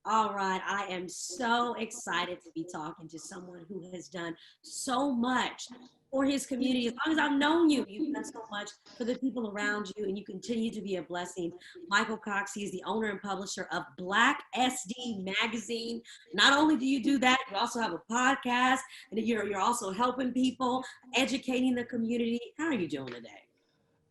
All right. I am so excited to be talking to someone who has done so much for his community. As long as I've known you, you've done so much for the people around you, and you continue to be a blessing. Michael Cox, he is the owner and publisher of Black SD Magazine. Not only do you do that, you also have a podcast, and you're also helping people, educating the community. How are you doing today?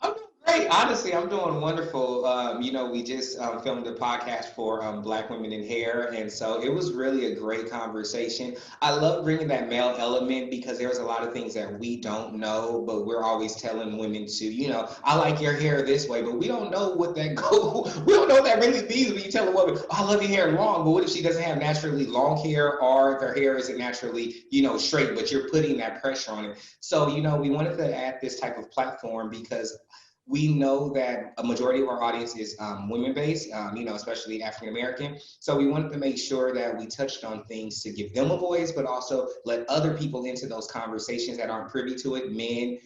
I'm doing great. Honestly, I'm doing wonderful. We just filmed a podcast for Black Women in Hair, and so it was really a great conversation. I love bringing that male element because there's a lot of things that we don't know, but we're always telling women to, I like your hair this way, but we don't know what that go. We don't know what that really means when you tell a woman, oh, I love your hair long, but what if she doesn't have naturally long hair or if her hair isn't naturally, straight, but you're putting that pressure on it. So, we wanted to add this type of platform because we know that a majority of our audience is women based, especially African American. So we wanted to make sure that we touched on things to give them a voice, but also let other people into those conversations that aren't privy to it, men,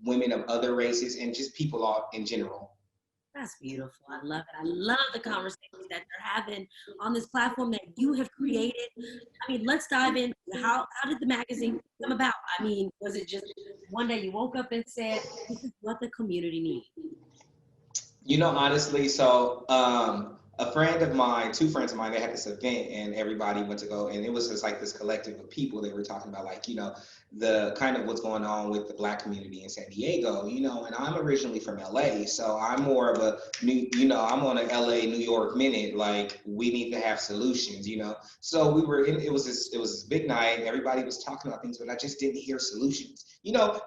women of other races, and just people all in general. That's beautiful. I love it. I love the conversations that you're having on this platform that you have created. I mean, let's dive in. How did the magazine come about? I mean, was it just one day you woke up and said, this is what the community needs? Honestly, so a friend of mine, two friends of mine, they had this event and everybody went to go, and it was just like this collective of people. They were talking about like, the kind of what's going on with the Black community in San Diego, and I'm originally from LA, so I'm more of a I'm on an LA New York minute. Like we need to have solutions, So it was this big night. Everybody was talking about things, but I just didn't hear solutions.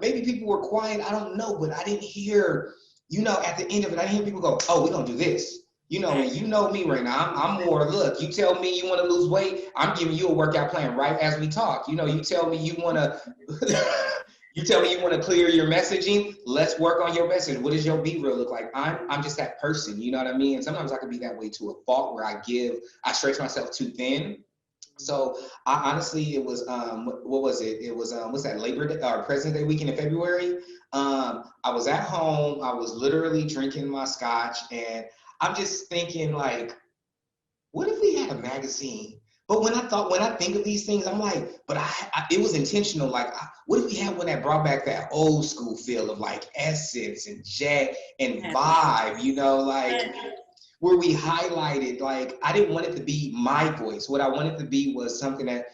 Maybe people were quiet. I don't know, but I didn't hear at the end of it, I hear people go, "Oh, we're gonna do this." And you know me right now. I'm more. Look, you tell me you want to lose weight, I'm giving you a workout plan right as we talk. You tell me you want to, you tell me you want to clear your messaging. Let's work on your message. What does your be real look like? I'm just that person. You know what I mean? And sometimes I can be that way to a fault where I stretch myself too thin. So I honestly, it was what was it? It was what's that Labor Day or President's Day weekend in February. I was at home. I was literally drinking my scotch, and I'm just thinking like, what if we had a magazine? But when I think of these things, I'm like, but it was intentional. Like, what if we had one that brought back that old school feel of like Essence and Jet and Yes, Vibe, like yes, where we highlighted, like, I didn't want it to be my voice. What I wanted to be was something that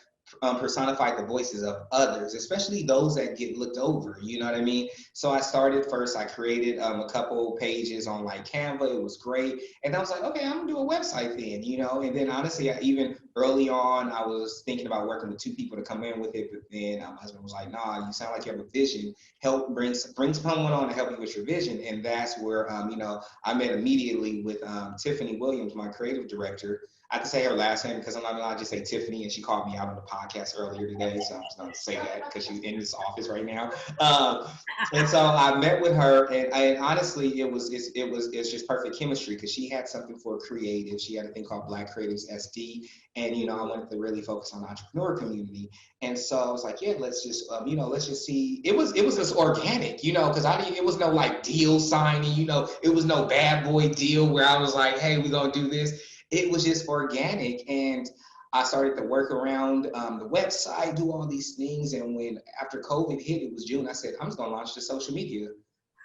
personified the voices of others, especially those that get looked over. You know what I mean? So I started first, I created a couple pages on like Canva. It was great. And I was like, okay, I'm gonna do a website then, And then honestly, even early on, I was thinking about working with two people to come in with it. But then my husband was like, nah, you sound like you have a vision. Help bring someone on to help you with your vision. And that's where, I met immediately with Tiffany Williams, my creative director. I have to say her last name because I'm not allowed to just say Tiffany, and she called me out on the podcast earlier today, so I'm just going to say that because she's in this office right now. Um, and so I met with her, and honestly, it's just perfect chemistry because she had something for creative. She had a thing called Black Creatives SD, and I wanted to really focus on the entrepreneur community. And so I was like, yeah, let's just see. It was just organic, because I didn't. It was no like deal signing, It was no bad boy deal where I was like, hey, we're gonna do this. It was just organic, and I started to work around the website, do all these things. And when after COVID hit, it was June. I said, I'm just gonna launch the social media.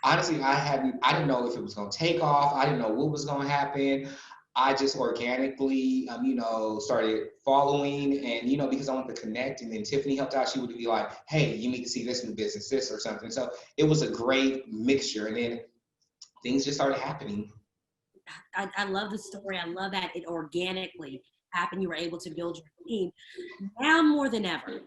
Honestly, I didn't know if it was gonna take off. I didn't know what was gonna happen. I just organically, started following, and because I wanted to connect. And then Tiffany helped out. She would be like, "Hey, you need to see this new business, this or something." So it was a great mixture, and then things just started happening. I love the story. I love that it organically happened. You were able to build your team. Now more than ever,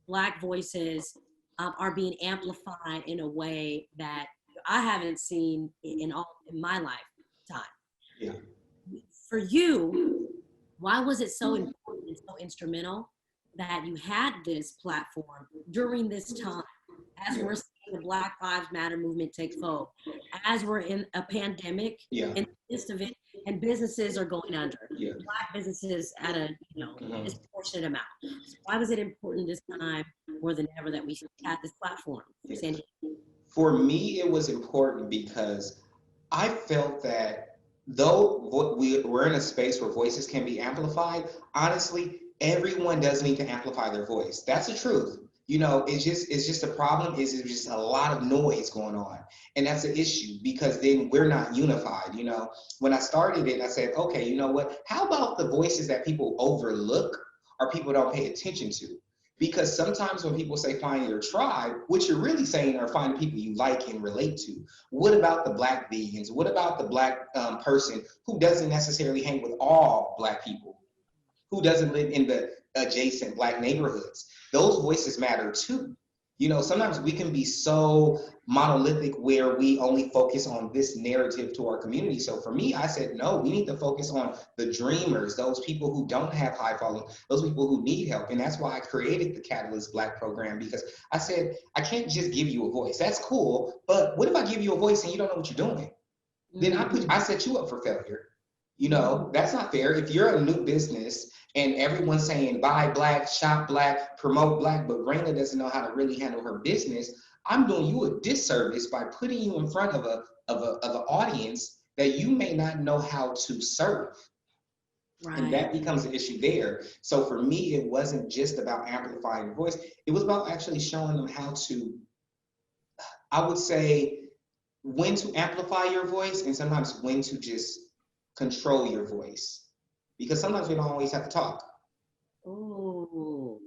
Black voices are being amplified in a way that I haven't seen in my lifetime. Yeah. For you, why was it so important and so instrumental that you had this platform during this time as Yeah. we're seeing the Black Lives Matter movement take fold, as we're in a pandemic Yeah. in the midst of it, and businesses are going under, Yeah. Black businesses at a Mhm. disproportionate amount. So why was it important this time more than ever that we had this platform for Yeah. San Diego? For me, it was important because I felt that though we're in a space where voices can be amplified, honestly, everyone does need to amplify their voice. That's the truth. It's just a problem is there's just a lot of noise going on. And that's an issue because then we're not unified. When I started it, I said, okay, you know what? How about the voices that people overlook or people don't pay attention to? Because sometimes when people say find your tribe, what you're really saying are find people you like and relate to. What about the Black vegans? What about the Black person who doesn't necessarily hang with all Black people, who doesn't live in the adjacent Black neighborhoods? Those voices matter too. Sometimes we can be so monolithic where we only focus on this narrative to our community. So for me, I said, no, we need to focus on the dreamers, those people who don't have high following, those people who need help. And that's why I created the Catalyst Black program, because I said, I can't just give you a voice. That's cool. But what if I give you a voice and you don't know what you're doing? Then I set you up for failure. That's not fair. If you're a new business and everyone's saying buy Black, shop Black, promote Black, but Reyna doesn't know how to really handle her business, I'm doing you a disservice by putting you in front of an audience that you may not know how to serve. Right. And that becomes an issue there. So for me, it wasn't just about amplifying your voice. It was about actually showing them how to, I would say, when to amplify your voice and sometimes when to just control your voice, because sometimes we don't always have to talk. Oh,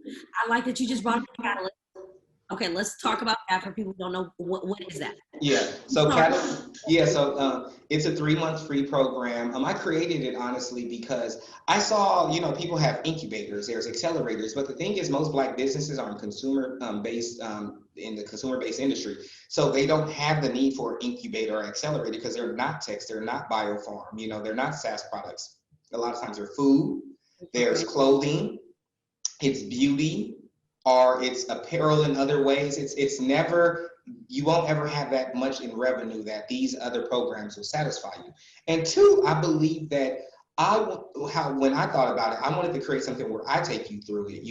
I like that you just brought up the Catalyst. Okay, let's talk about that for people who don't know what is that. Yeah, so Catalyst, it's a 3-month free program. I created it honestly because I saw, people have incubators, there's accelerators, but the thing is most Black businesses are in consumer based in the consumer-based industry. So they don't have the need for an incubator or accelerator because they're not techs, they're not biofarm, they're not SaaS products. A lot of times they're food, there's clothing, it's beauty, or it's apparel in other ways. It's never, you won't ever have that much in revenue that these other programs will satisfy you. And two, I believe that when I thought about it, I wanted to create something where I take you through it,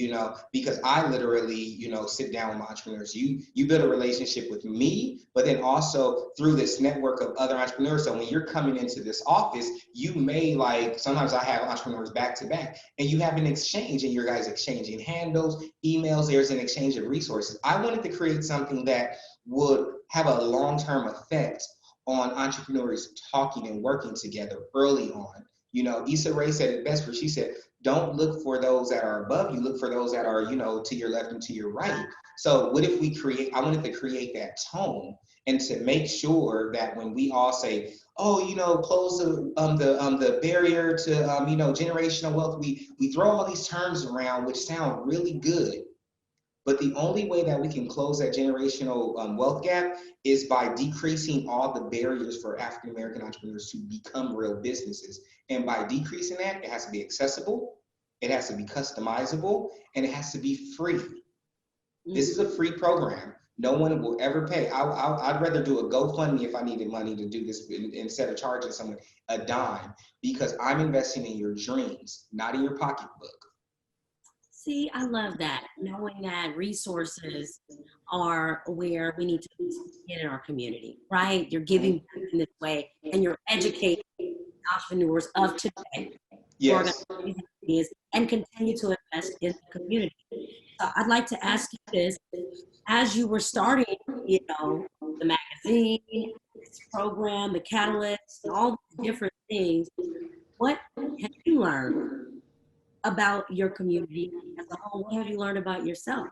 because I literally, sit down with my entrepreneurs. You build a relationship with me, but then also through this network of other entrepreneurs. So when you're coming into this office, you may sometimes I have entrepreneurs back to back, and you have an exchange, and your guys exchanging handles, emails, there's an exchange of resources. I wanted to create something that would have a long-term effect on entrepreneurs talking and working together early on. Issa Rae said it best, where she said, don't look for those that are above you, look for those that are, to your left and to your right. So what if I wanted to create that tone and to make sure that when we all say, oh, close the barrier to, generational wealth, we throw all these terms around which sound really good. But the only way that we can close that generational wealth gap is by decreasing all the barriers for African-American entrepreneurs to become real businesses. And by decreasing that, it has to be accessible, it has to be customizable, and it has to be free. This is a free program. No one will ever pay. I'd rather do a GoFundMe if I needed money to do this instead of charging someone a dime, because I'm investing in your dreams, not in your pocketbook. See, I love that. Knowing that resources are where we need to get in our community, right? You're giving back in this way, and you're educating entrepreneurs of today. Yes. And continue to invest in the community. So I'd like to ask you this: as you were starting, the magazine, this program, the Catalyst, and all the different things, what have you learned about your community as a whole? What have you learned about yourself?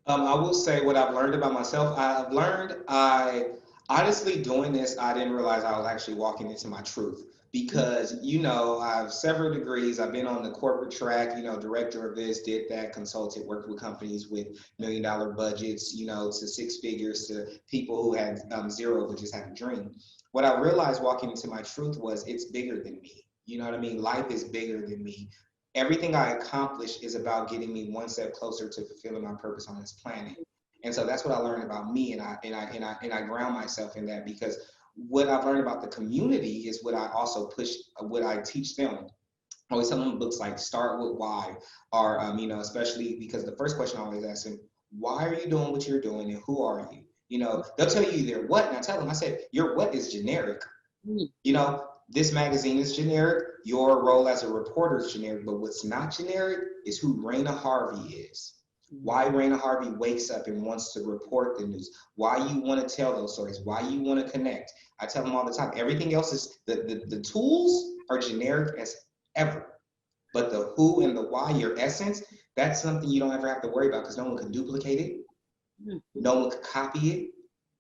I will say what I've learned about myself. I honestly, doing this, I didn't realize I was actually walking into my truth, because, I have several degrees. I've been on the corporate track, director of this, did that, consulted, worked with companies with $1 million budgets, to 6 figures, to people who had zero but just had a dream. What I realized walking into my truth was it's bigger than me. You know what I mean? Life is bigger than me. Everything I accomplish is about getting me one step closer to fulfilling my purpose on this planet. And so that's what I learned about me, and I ground myself in that, because what I've learned about the community is what I also push, what I teach them. I always tell them books like Start With Why, or especially because the first question I always ask them, why are you doing what you're doing, and who are you? They'll tell you their what, and I tell them, I said, your what is generic. this magazine is generic, your role as a reporter is generic, but what's not generic is who Reyna Harvey is. Why Reyna Harvey wakes up and wants to report the news, why you want to tell those stories, why you want to connect. I tell them all the time, everything else is, the tools are generic as ever, but the who and the why, your essence, that's something you don't ever have to worry about because no one can duplicate it. No one could copy it.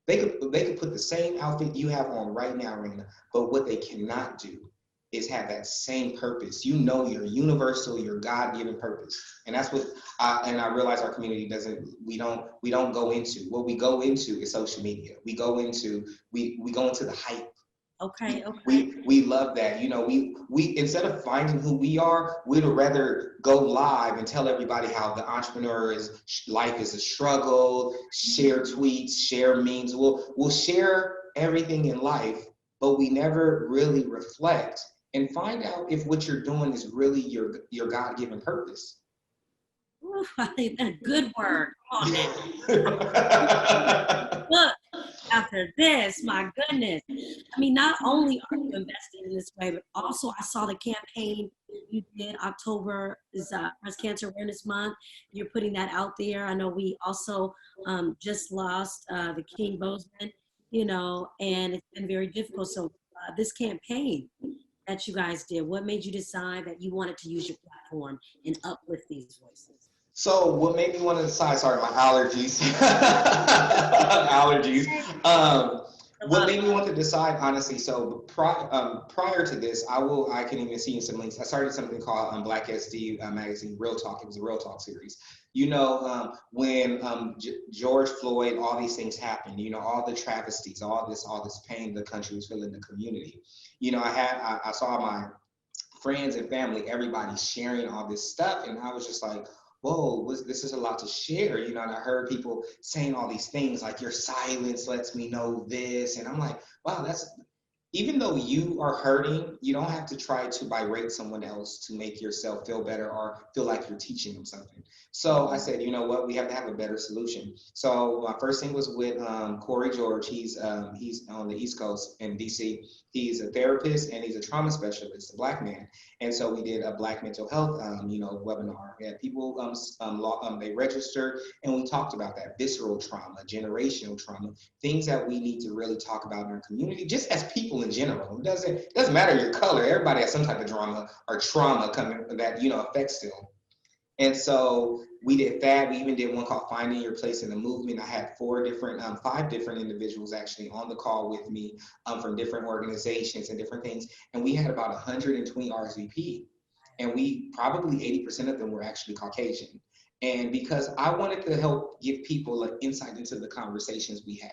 They could put the same outfit you have on right now, Reyna, but what they cannot do is have that same purpose. You know, your universal, your God-given purpose, and that's what. And I realize our community doesn't. We don't go into. What we go into is social media. We go into the hype. Okay. We love that. You know, we instead of finding who we are, we'd rather go live and tell everybody how the entrepreneur's life is a struggle, share tweets, share memes. We'll share everything in life, but we never really reflect and find out if what you're doing is really your God-given purpose. Ooh, I think that's a good word. Come on now. Look, after this, my goodness. I mean, not only are you investing in this way, but also I saw the campaign you did. October is Breast Cancer Awareness Month. You're putting that out there. I know we also just lost the King Bozeman, you know, and it's been very difficult. So this campaign that you guys did, what made you decide that you wanted to use your platform and uplift these voices? So what made me want to decide, sorry, my allergies. Allergies. What made me want to decide, honestly, so prior to this, I can even see in some links, I started something called BlackSD magazine, Real Talk. It was a Real Talk series. You know, when George Floyd, all these things happened, you know, all the travesties, all this pain the country was feeling, the community. You know, I saw my friends and family, everybody sharing all this stuff, and I was just like, whoa, this is a lot to share, you know, and I heard people saying all these things like your silence lets me know this, and I'm like, wow, even though you are hurting, you don't have to try to berate someone else to make yourself feel better or feel like you're teaching them something. So I said, you know what, we have to have a better solution. So my first thing was with Corey George. He's on the East Coast in DC. He's a therapist and he's a trauma specialist, a Black man. And so we did a Black mental health, webinar. We had people, they registered, and we talked about that visceral trauma, generational trauma, things that we need to really talk about in our community, just as people in general. It doesn't matter your color. Everybody has some type of drama or trauma coming that, you know, affects them. And so we did that. We even did one called Finding Your Place in the Movement. I had 5 different individuals actually on the call with me from different organizations and different things. And we had about 120 RSVP. And we probably 80% of them were actually Caucasian. And because I wanted to help give people an insight into the conversations we have,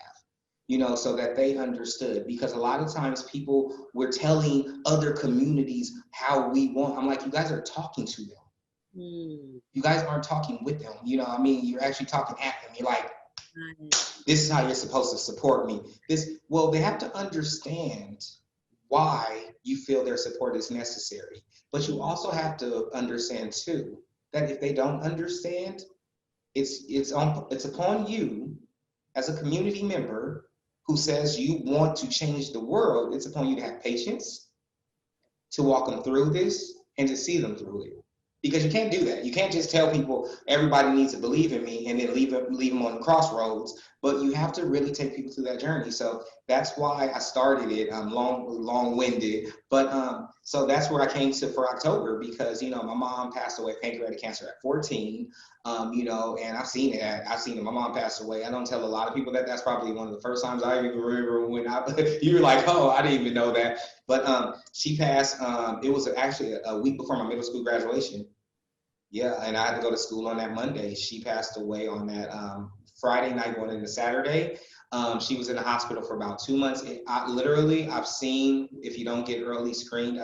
you know, so that they understood. Because a lot of times people were telling other communities how we want. I'm like, you guys are talking to them. You guys aren't talking with them. You know, I mean, you're actually talking at them. You're like, this is how you're supposed to support me. Well, they have to understand why you feel their support is necessary. But you also have to understand too, that if they don't understand, it's upon you as a community member who says you want to change the world. It's upon you to have patience, to walk them through this, and to see them through it. Because you can't do that. You can't just tell people everybody needs to believe in me and then leave them on the crossroads. But you have to really take people through that journey. So that's why I started it. I'm long-winded, but so that's where I came to for October, because you know my mom passed away pancreatic cancer at 14. You know, and I've seen it. My mom passed away. I don't tell a lot of people that. That's probably one of the first times I even remember when you were like, oh, I didn't even know that. But she passed. It was actually a week before my middle school graduation. Yeah, and I had to go to school on that Monday. She passed away on that Friday night going into Saturday. She was in the hospital for about 2 months. I've seen, if you don't get early screened,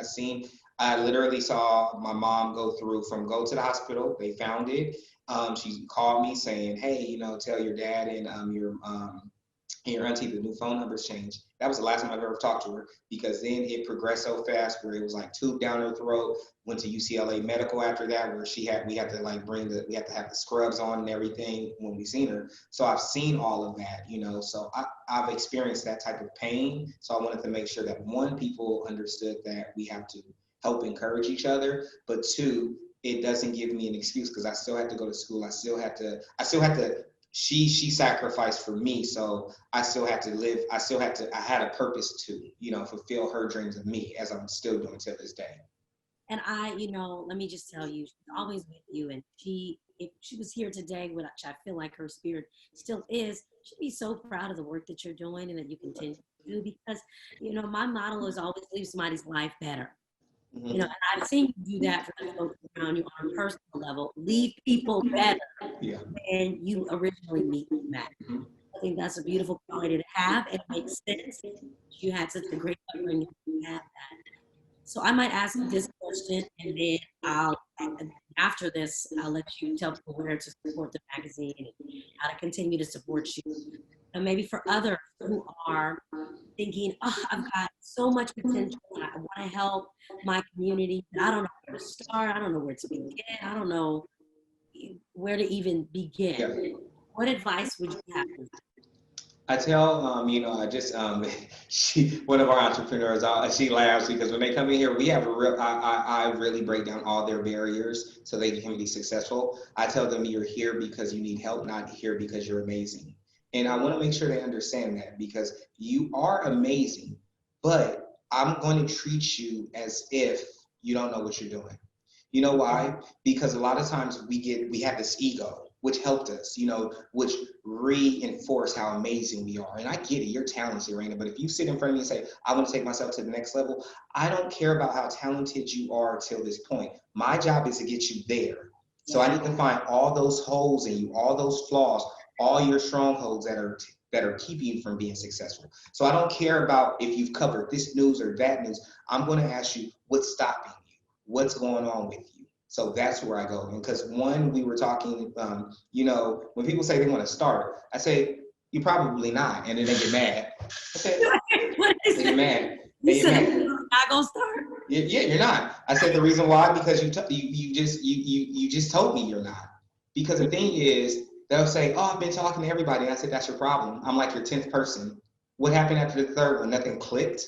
I literally saw my mom go to the hospital. They found it. She called me saying, hey, you know, tell your dad and and your auntie, the new phone numbers changed. That was the last time I've ever talked to her, because then it progressed so fast where it was like tube down her throat. Went to UCLA Medical after that, where we had to like we had to have the scrubs on and everything when we seen her. So I've seen all of that, you know. So I've experienced that type of pain. So I wanted to make sure that one, people understood that we have to help encourage each other, but two, it doesn't give me an excuse, because I still had to go to school. I still had to she sacrificed for me, so I still had to live. I had a purpose to, you know, fulfill her dreams of me, as I'm still doing to this day. And I, you know, let me just tell you, she's always with you. And if she was here today, which I feel like her spirit still is, she'd be so proud of the work that you're doing and that you continue to do. Because, you know, my motto is always leave somebody's life better. You know, Hmm. and I've seen you do that for the folks around you on a personal level. Leave people better Yeah. than you originally meet them at. Mhm. I think that's a beautiful quality to have. It makes sense. You had such a great upbringing to have that. So I might ask you this question, and then after this, I'll let you tell people where to support the magazine and how to continue to support you. And maybe for others who are thinking, oh, I've got so much potential and I want to help my community, but I don't know where to start. I don't know where to begin. I don't know where to even begin. Yeah. What advice would you have for I tell, you know, I just, one of our entrepreneurs, she laughs because when they come in here, we have a real, I really break down all their barriers so they can be successful. I tell them, you're here because you need help, not here because you're amazing. And I want to make sure they understand that, because you are amazing, but I'm going to treat you as if you don't know what you're doing. You know why? Because a lot of times we have this ego, which helped us, you know, which reinforce how amazing we are. And I get it, you're talented, Reyna, but if you sit in front of me and say, I want to take myself to the next level, I don't care about how talented you are till this point. My job is to get you there. So I Yeah. need to find all those holes in you, all those flaws, all your strongholds that are keeping you from being successful. So I don't care about if you've covered this news or that news. I'm going to ask you, what's stopping you? What's going on with you? So that's where I go. Because one, we were talking, you know, when people say they want to start, I say, you're probably not. And then they get mad. I said, What is they get it? mad. You They get said I'm mad. not gonna start. Yeah, you're not. I said the reason why, because you just told me you're not. Because the thing is, they'll say, "Oh, I've been talking to everybody." And I said, "That's your problem. I'm like your 10th person. What happened after the third one? Nothing clicked."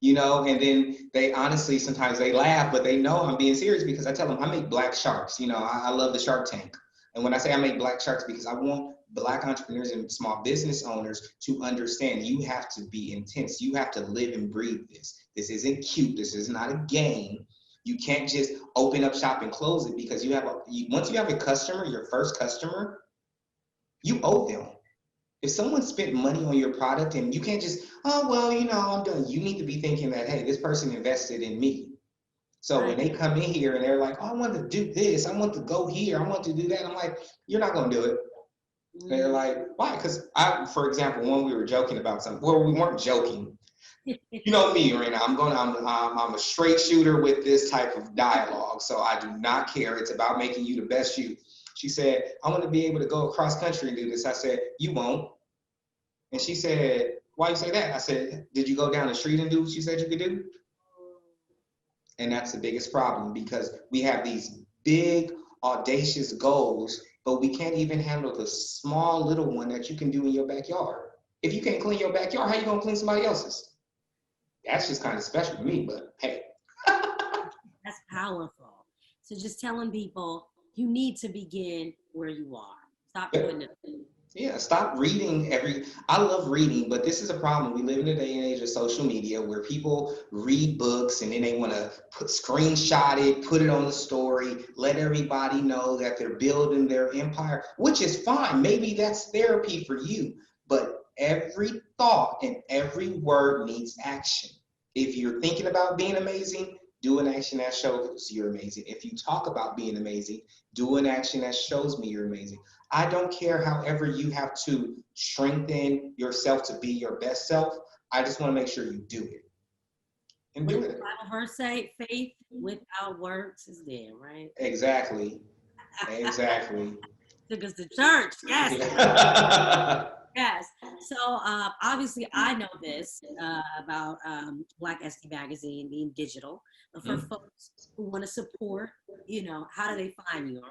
You know, and then they honestly sometimes they laugh, but they know I'm being serious, because I tell them I make black sharks. You know, I love the Shark Tank. And when I say I make black sharks, because I want black entrepreneurs and small business owners to understand, you have to be intense. You have to live and breathe this. This isn't cute. This is not a game. You can't just open up shop and close it, because once you have a customer, your first customer, you owe them. If someone spent money on your product, and you can't just, oh, well, you know, I'm done. You need to be thinking that, hey, this person invested in me. So when Right. they come in here and they're like, oh, I want to do this, I want to go here, I want to do that, I'm like, you're not going to do it. They're Mm. like, why? Because for example, when we were joking about something, well, we weren't joking. You know me, Reyna. I'm a straight shooter with this type of dialogue, so I do not care. It's about making you the best you. She said, I want to be able to go across country and do this. I said, you won't. And she said, why you say that? I said, did you go down the street and do what you said you could do? And that's the biggest problem, because we have these big, audacious goals, but we can't even handle the small little one that you can do in your backyard. If you can't clean your backyard, how you gonna clean somebody else's? That's just kind of special to me, but hey. That's powerful. So just telling people you need to begin where you are. Stop putting it. Yeah, stop reading I love reading, but this is a problem. We live in a day and age of social media where people read books and then they want to screenshot it, put it on the story, let everybody know that they're building their empire, which is fine. Maybe that's therapy for you, but every thought and every word needs action. If you're thinking about being amazing, do an action that shows you're amazing. If you talk about being amazing, do an action that shows me you're amazing. I don't care however you have to strengthen yourself to be your best self. I just want to make sure you do it and What do does the it. Bible verse say? Faith without works is dead, right? Exactly. Exactly. Took us to church. Yes. Yeah. Yes. So obviously I know this about Black SD Magazine being digital. But for folks who want to support, how do they find you?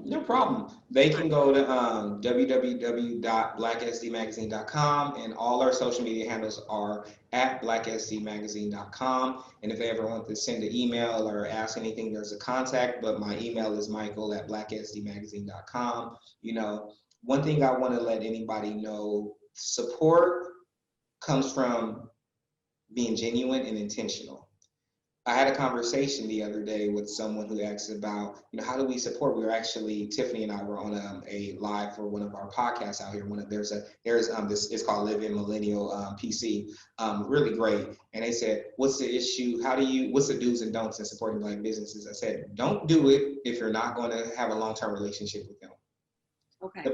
No problem. They can go to www.blacksdmagazine.com, and all our social media handles are at blacksdmagazine.com. And if they ever want to send an email or ask anything, there's a contact, but my email is michael@blacksdmagazine.com. One thing I want to let anybody know, support comes from being genuine and intentional. I had a conversation the other day with someone who asked about, how do we support? We were actually, Tiffany and I were on a live for one of our podcasts out here. There's this, it's called Live in Millennial PC, really great. And they said, what's the issue? What's the do's and don'ts in supporting Black businesses? I said, don't do it if you're not going to have a long-term relationship with them. Okay.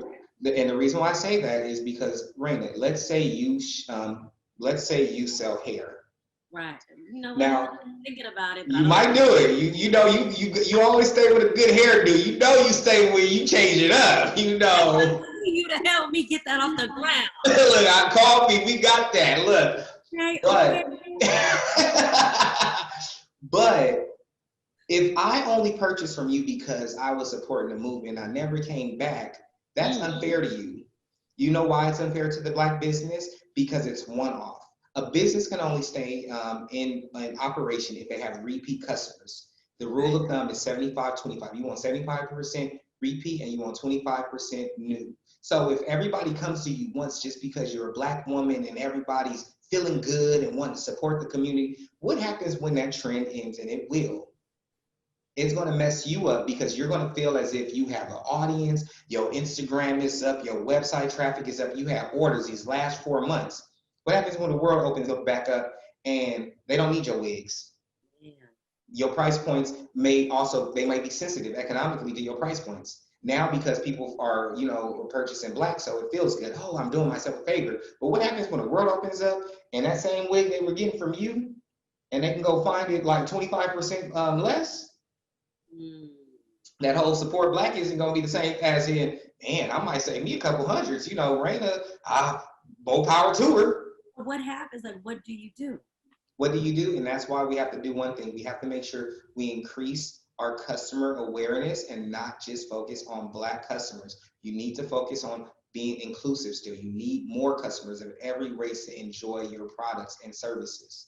And the reason why I say that is because, Reyna, let's say you sell hair. Right. Now, I'm thinking about it. You might do it. You always stay with a good hairdo. You stay where you change it up. You to help me get that off the ground. Look, I called me. We got that. Look. Okay. But if I only purchased from you because I was supporting the movement and I never came back, that's unfair to you. You know why it's unfair to the Black business? Because it's one-off. A business can only stay in operation if they have repeat customers. The rule of thumb is 75-25. You want 75% repeat and you want 25% new. So if everybody comes to you once just because you're a Black woman and everybody's feeling good and wanting to support the community, what happens when that trend ends? And it will. It's going to mess you up because you're going to feel as if you have an audience, your Instagram is up, your website traffic is up, you have orders these last 4 months. What happens when the world opens up back up and they don't need your wigs? Yeah. Your price points may be sensitive economically to your price points. Now, because people are, purchasing Black, so it feels good. Oh, I'm doing myself a favor. But what happens when the world opens up and that same wig they were getting from you and they can go find it like 25% less? That whole support Black isn't going to be the same as in, man, I might save me a couple hundreds. Reyna, more power to her. What happens? Like, what do you do? What do you do? And that's why we have to do one thing. We have to make sure we increase our customer awareness and not just focus on Black customers. You need to focus on being inclusive still. You need more customers of every race to enjoy your products and services.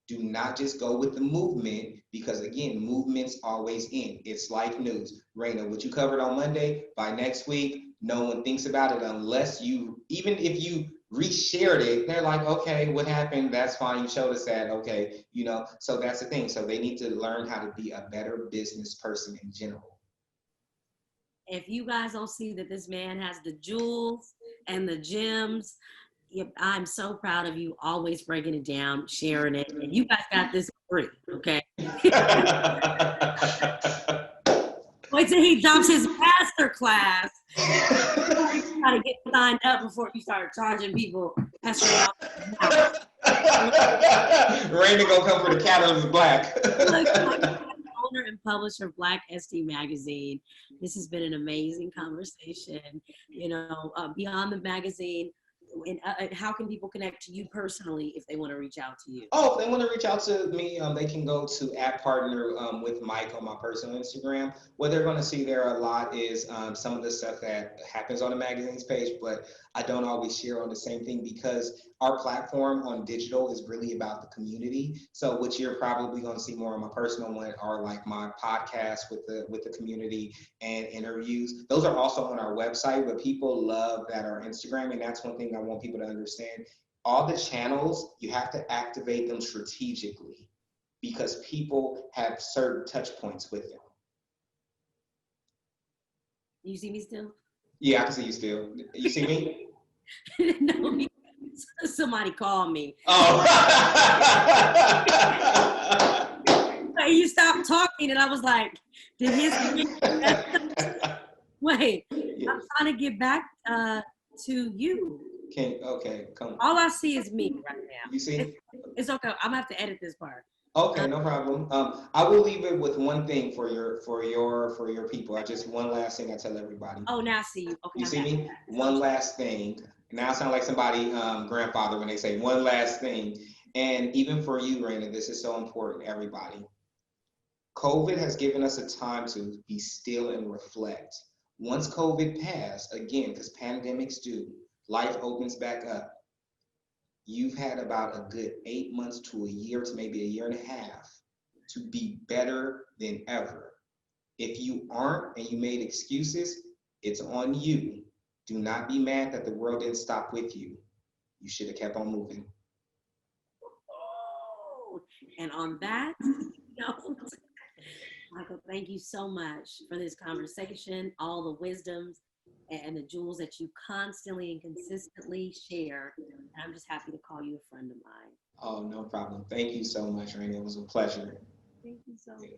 Do not just go with the movement because, again, movements always end. It's like news. Reyna, what you covered on Monday, by next week, no one thinks about it unless even if you reshared it, they're like, okay, what happened? That's fine. You showed us that. Okay. So that's the thing. So they need to learn how to be a better business person in general. If you guys don't see that this man has the jewels and the gems, I'm so proud of you, always breaking it down, sharing it. And you guys got this free, okay? Wait till he drops his master class. You gotta get signed up before you start charging people. That's right. Reyna gonna come for the Catalyst Black. Owner and publisher of BlackSD Magazine. This has been an amazing conversation. Beyond the magazine, and how can people connect to you personally if they want to reach out to you? Oh, if they want to reach out to me, they can go to @partner with Mike on my personal Instagram. What they're going to see there a lot is some of the stuff that happens on the magazine's page, but I don't always share on the same thing because our platform on digital is really about the community. So what you're probably going to see more on my personal one are like my podcasts with the community and interviews. Those are also on our website, but people love that our Instagram, and that's one thing I want people to understand. All the channels, you have to activate them strategically because people have certain touch points with them. You see me still? Yeah, I can see you still. You see me? No, somebody called me. Oh. You stopped talking and I was like, did his wait, yeah. I'm trying to get back to you. Okay, come. All I see is me right now. You see? It's okay. I'm gonna have to edit this part. Okay, no problem. I will leave it with one thing for your people. One last thing I tell everybody. Oh, now I see you. Okay. You see me? One last thing. Now I sound like somebody grandfather when they say one last thing. And even for you, Reyna, this is so important, everybody. COVID has given us a time to be still and reflect. Once COVID passed, again, because pandemics do, life opens back up. You've had about a good 8 months to a year to maybe a year and a half to be better than ever. If you aren't and you made excuses, it's on you. Do not be mad that the world didn't stop with you. You should have kept on moving. And on that note, Michael, thank you so much for this conversation, all the wisdoms and the jewels that you constantly and consistently share. And I'm just happy to call you a friend of mine. Oh, no problem. Thank you so much, Reyna. It was a pleasure. Thank you so much.